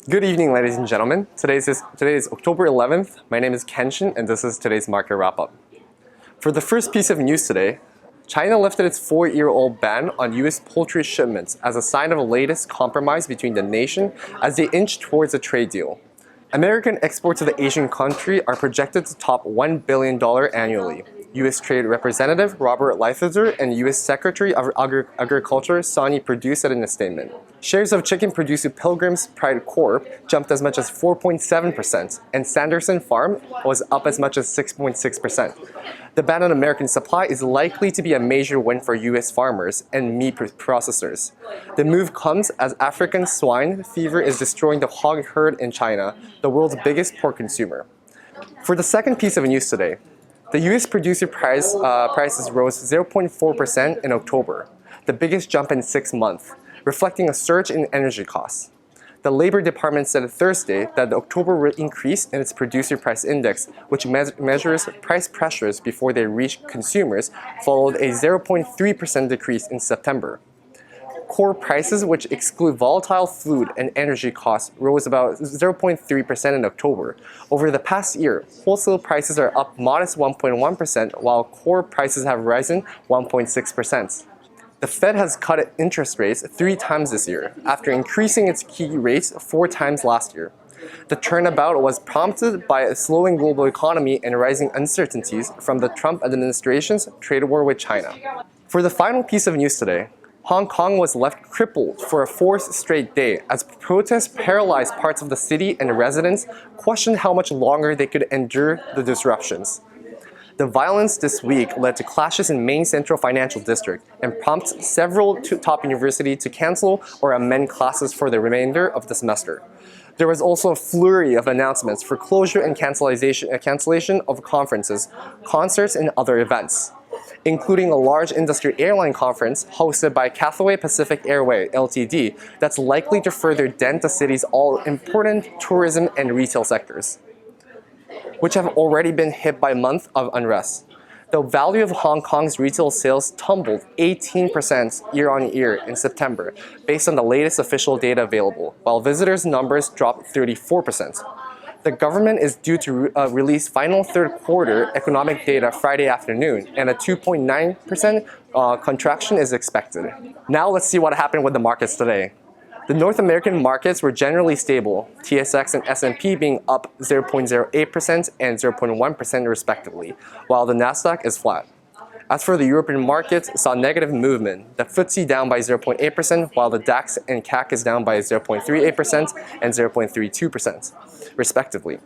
Good evening, ladies and gentlemen. Today is October 11th. My name is Kenshin, and this is today's market wrap-up. For the first piece of news today, China lifted its 4-year-old ban on U.S. poultry shipments as a sign of a latest compromise between the nation as they inch towards a trade deal. American exports to the Asian country are projected to top $1 billion annually. U.S. Trade Representative Robert Lighthizer and U.S. Secretary of Agriculture Sonny Perdue said in a statement. Shares of chicken producer Pilgrim's Pride Corp jumped as much as 4.7%, and Sanderson Farm was up as much as 6.6%. The ban on American supply is likely to be a major win for U.S. farmers and meat processors. The move comes as African swine fever is destroying the hog herd in China, the world's biggest pork consumer. For the second piece of news today, the U.S. producer prices rose 0.4% in October, the biggest jump in 6 months, reflecting a surge in energy costs. The Labor Department said Thursday that the October increase in its producer price index, which measures price pressures before they reach consumers, followed a 0.3% decrease in September. Core prices, which exclude volatile food and energy costs, rose about 0.3% in October. Over the past year, wholesale prices are up modest 1.1%, while core prices have risen 1.6%. The Fed has cut interest rates 3 times this year, after increasing its key rates 4 times last year. The turnabout was prompted by a slowing global economy and rising uncertainties from the Trump administration's trade war with China. For the final piece of news today, Hong Kong was left crippled for a 4th straight day as protests paralyzed parts of the city and residents questioned how much longer they could endure the disruptions. The violence this week led to clashes in Main Central Financial District and prompted several top universities to cancel or amend classes for the remainder of the semester. There was also a flurry of announcements for closure and cancellation of conferences, concerts, and other events, including a large industry airline conference hosted by Cathay Pacific Airway Ltd. That's likely to further dent the city's all-important tourism and retail sectors, which have already been hit by months of unrest. The value of Hong Kong's retail sales tumbled 18% year-on-year in September, based on the latest official data available, while visitors' numbers dropped 34%. The government is due to release final third quarter economic data Friday afternoon, and a 2.9% contraction is expected. Now let's see what happened with the markets today. The North American markets were generally stable, TSX and S&P being up 0.08% and 0.1% respectively, while the Nasdaq is flat. As for the European markets, saw negative movement. The FTSE down by 0.8%, while the DAX and CAC is down by 0.38% and 0.32%, respectively.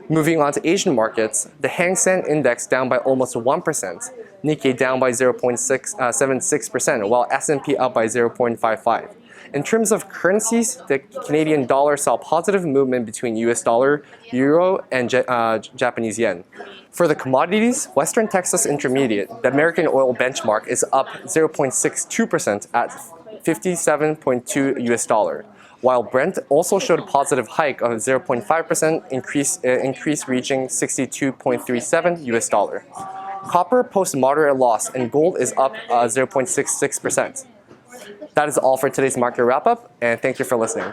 Moving on to Asian markets, the Hang Seng Index down by almost 1%, Nikkei down by 0.76%, while S&P up by 0.55%. In terms of currencies, the Canadian dollar saw positive movement between US dollar, euro, and Japanese yen. For the commodities, Western Texas Intermediate, the American oil benchmark, is up 0.62% at $57.2 US dollar, while Brent also showed a positive hike of 0.5% increase reaching 62.37 US dollar. Copper posts moderate loss and gold is up 0.66%. That is all for today's market wrap-up, and thank you for listening.